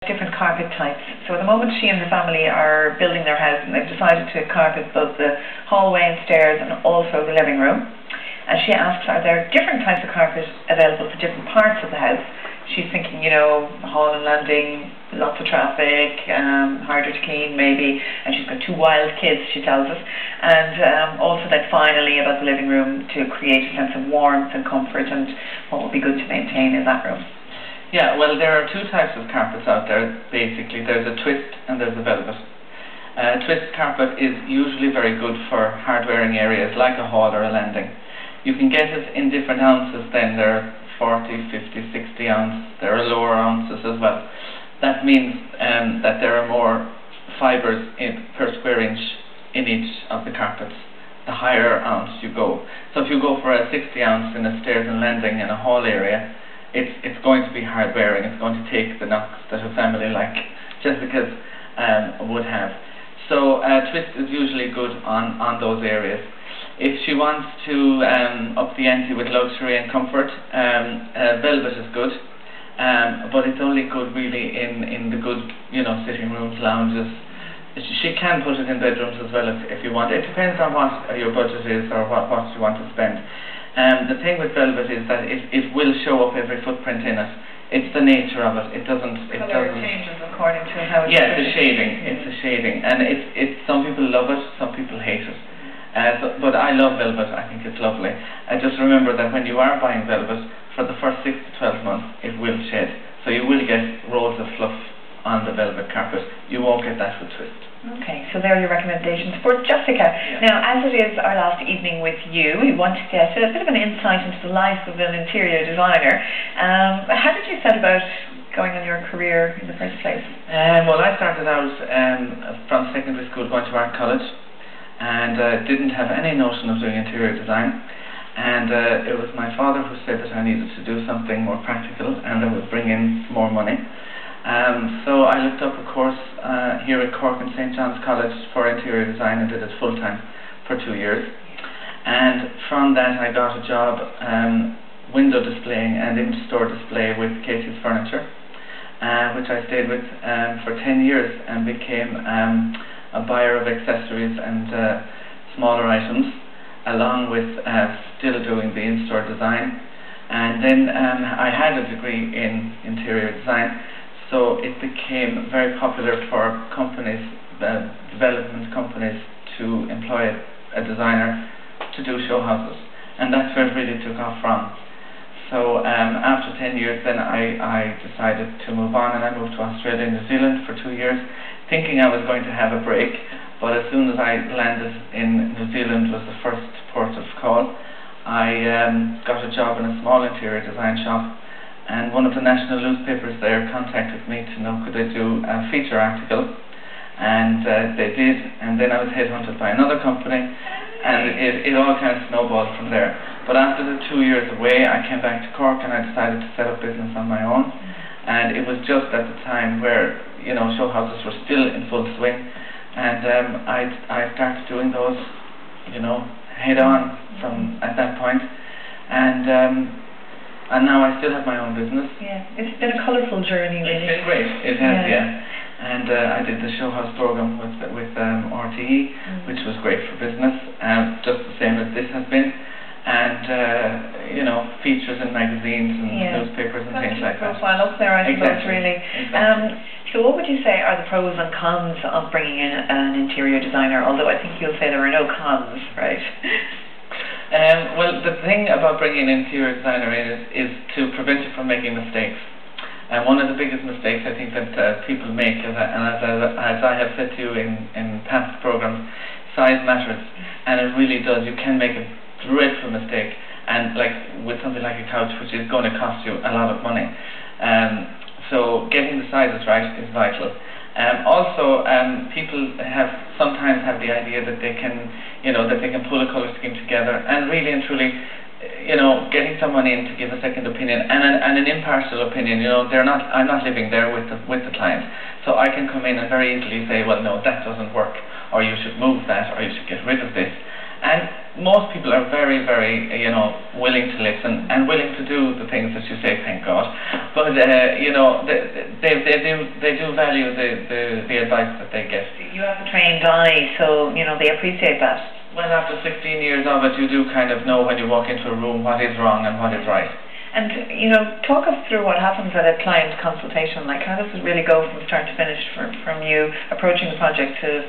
different carpet types. So at the moment she and her family are building their house, and they've decided to carpet both the hallway and stairs and also the living room. And she asks, are there different types of carpet available for different parts of the house? She's thinking, you know, hall and landing, lots of traffic, harder to clean maybe, and she's got 2 wild kids, she tells us. And also then finally about the living room, to create a sense of warmth and comfort, and what would be good to maintain in that room. Yeah, well, there are 2 types of carpets out there, basically. There's a twist and there's a velvet. Twist carpet is usually very good for hard-wearing areas like a hall or a landing. You can get it in different ounces then. There are 40, 50, 60 ounce. There are lower ounces as well. That means that there are more fibres per square inch in each of the carpets, the higher ounce you go. So if you go for a 60 ounce in a stairs and landing in a hall area, it's going to be hard wearing. It's going to take the knocks that a family like Jessica's would have. So twist is usually good on those areas. If she wants to up the ante with luxury and comfort, velvet is good, but it's only good really in the good, you know, sitting rooms, lounges. She can put it in bedrooms as well if you want. It depends on what your budget is or what you want to spend. The thing with velvet is that it will show up every footprint in it. It's the nature of it. It doesn't. Colour changes according to how it's. Yeah, it's a shading. It's a shading, and it's some people love it, some people hate it. But I love velvet. I think it's lovely. Just remember that when you are buying velvet, for the first 6 to 12 months, it will shed. So you will get rolls of fluff on the velvet carpet. You won't get that with twist. Okay, so there are your recommendations for Jessica. Yeah. Now, as it is our last evening with you, we want to get a bit of an insight into the life of an interior designer. How did you set about going on your career in the first place? Well, I started out from secondary school going to art college, and didn't have any notion of doing interior design. And it was my father who said that I needed to do something more practical and that would bring in more money. So I looked up a course here at Cork and St. John's College for interior design and did it full-time for 2 years. And from that I got a job window displaying and in-store display with Casey's Furniture, which I stayed with for 10 years and became a buyer of accessories and smaller items, along with still doing the in-store design. And then I had a degree in interior design, so it became very popular for companies, development companies, to employ a designer to do show houses, and that's where it really took off from. So after 10 years then I decided to move on, and I moved to Australia and New Zealand for 2 years, thinking I was going to have a break. But as soon as I landed in New Zealand was the first port of call. I got a job in a small interior design shop, and one of the national newspapers there contacted me to know could I do a feature article, and they did. And then I was headhunted by another company, and it all kind of snowballed from there. But after the 2 years away, I came back to Cork and I decided to set up business on my own. And it was just at the time where, you know, show houses were still in full swing, and I started doing those, you know, head on from at that point. And now I still have my own business. Yeah, it's been a colourful journey, really. It's been great. It has, yeah. And I did the show house program with RTE, which was great for business, just the same as this has been. And you know, features in magazines and newspapers and things like that. Profile up there, I suppose, Exactly. really. Exactly. So what would you say are the pros and cons of bringing in an interior designer? Although I think you'll say there are no cons, right? Well, the thing about bringing an interior designer in is to prevent you from making mistakes. And one of the biggest mistakes I think that people make, as I have said to you in past programs, size matters, and it really does. You can make a dreadful mistake, and like with something like a couch, which is going to cost you a lot of money. So getting the sizes right is vital. Also, people sometimes have the idea that they can, you know, that they can pull a colour scheme together, and really and truly, you know, getting someone in to give a second opinion and an impartial opinion. You know, I'm not living there with the client, so I can come in and very easily say, well, no, that doesn't work, or you should move that, or you should get rid of this. And most people are very, very, willing to listen and willing to do the things that you say, thank God. But, they do value the advice that they get. You have a trained eye, so, they appreciate that. Well, after 16 years of it, you do kind of know when you walk into a room what is wrong and what is right. And, talk us through what happens at a client consultation. Like, how does it really go from start to finish from you approaching the project to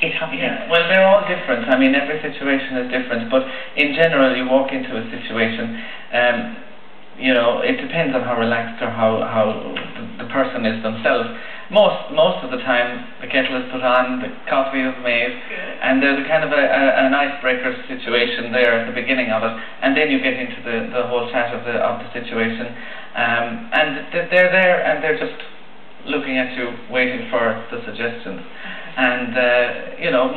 it happening? Yeah, well, they're all different. I mean, every situation is different. But in general, you walk into a situation, it depends on how relaxed or how the person is themselves. Most of the time, the kettle is put on, the coffee is made, and there's a kind of an icebreaker situation there at the beginning of it, and then you get into the whole chat of the situation, and they're there and they're just looking at you, waiting for the suggestions. And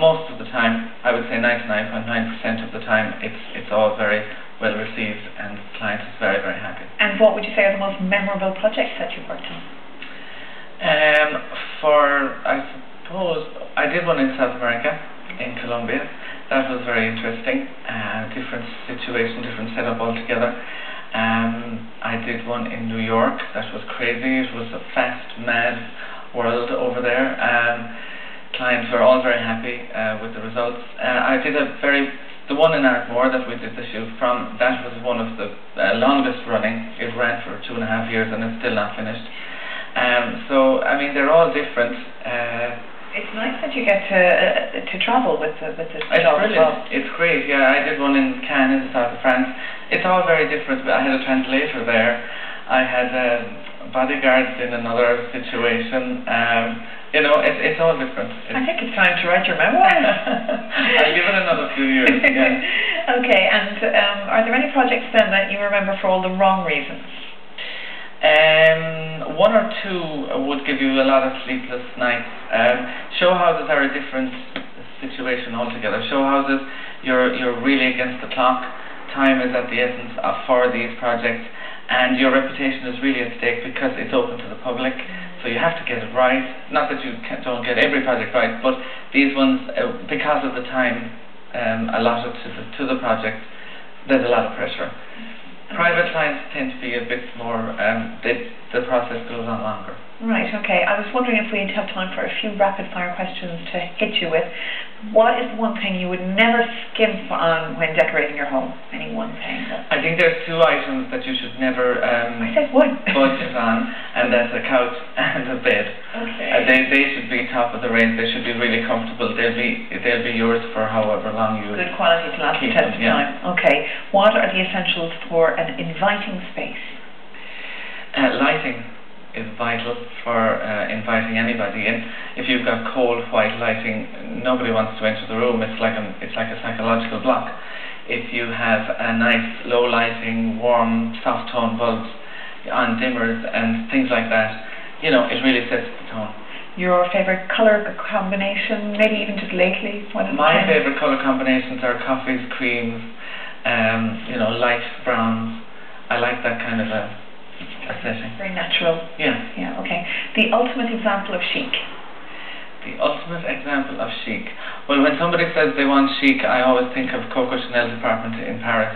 most of the time, I would say 99.9% of the time, it's all very well received, and the client is very, very happy. And what would you say are the most memorable projects that you've worked on? I suppose I did one in South America, in Colombia. That was very interesting. Different situation, different setup altogether. I did one in New York. That was crazy. It was a fast, mad world over there. Clients were all very happy with the results. I did the one in Ardmore that we did the shoot from. That was one of the longest running. It ran for 2.5 years and it's still not finished. So I mean, they're all different. It's nice that you get to travel with the job as well. It's great. Yeah, I did one in Cannes in the south of France. It's all very different. I had a translator there. I had bodyguards in another situation. It's all different. I think it's time to write your memoir. I'll give it another few years. Yeah. Okay. And are there any projects then that you remember for all the wrong reasons? One or two would give you a lot of sleepless nights. Show houses are a different situation altogether. Show houses, you're really against the clock. Time is at the essence for these projects, and your reputation is really at stake because it's open to the public. So you have to get it right. Not that you don't get every project right, but these ones, because of the time allotted to the project, there's a lot of pressure. Private clients tend to be a bit more, the process goes on longer. Right, okay. I was wondering if we'd have time for a few rapid fire questions to hit you with. What is the one thing you would never skimp on when decorating your home? Any one thing? I think there's two items that you should never I said one. budget on, and that's a couch and a bed. Okay. They should be top of the range. They should be really comfortable. They'll be yours for however long you good quality to last the keep test them, of time. Okay. What are the essentials for an inviting space? Lighting is vital for inviting anybody in. If you've got cold white lighting, nobody wants to enter the room. It's like a psychological block. If you have a nice low lighting, warm, soft tone bulbs on dimmers and things like that, it really sets the tone. Your favourite colour combination, maybe even just lately? My favourite colour combinations are coffees, creams, light browns. I like that kind of a setting. Very natural. Yeah. Yeah, okay. The ultimate example of chic. The ultimate example of chic. Well, when somebody says they want chic, I always think of Coco Chanel's apartment in Paris.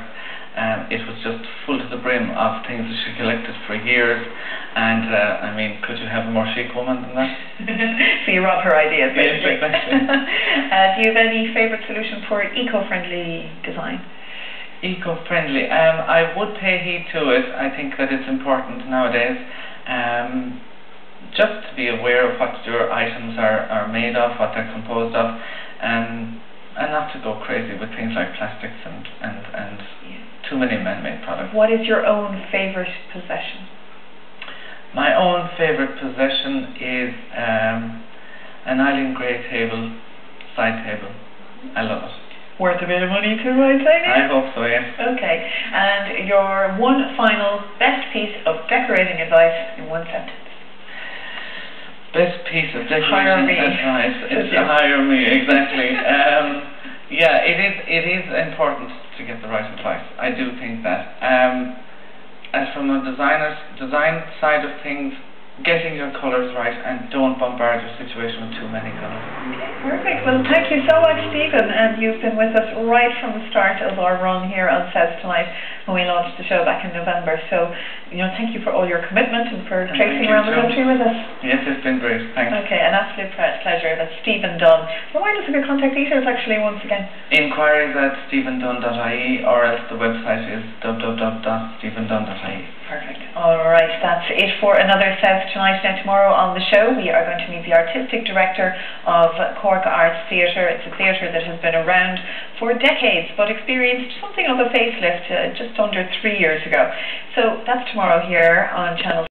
It was just full to the brim of things that she collected for years. And, could you have a more chic woman than that? So you rob her ideas, basically. Yes, exactly. Do you have any favourite solution for eco-friendly design? Eco-friendly. I would pay heed to it. I think that it's important nowadays. Just to be aware of what your items are made of, what they're composed of, and not to go crazy with things like plastics and too many man-made products. What is your own favourite possession? My own favourite possession is an Eileen Gray table, side table. I love it. Worth a bit of money too, I'd say. I hope so, yes. Okay. And your one final best piece of decorating advice in one sentence. Best piece of decorating advice is to hire me, exactly. It is important to get the right advice. I do think that. As from a design side of things, getting your colours right, and don't bombard your situation with too many colours. Perfect. Well, thank you so much, Stephen, and you've been with us right from the start of our run here on South Tonight when we launched the show back in November. So, thank you for all your commitment and for traipsing around the country with us. Yes, it's been great. Thanks. Okay, an absolute pleasure. That's Stephen Dunne. Remind us of your contact details actually once again. Inquiries at stephendunne.ie, or else the website is www.stephendunne.ie. Perfect. Alright, that's it for another South Tonight. Now tomorrow on the show we are going to meet the Artistic Director of Cork Arts Theatre. It's a theatre that has been around for decades but experienced something of a facelift just under 3 years ago. So that's tomorrow here on Channel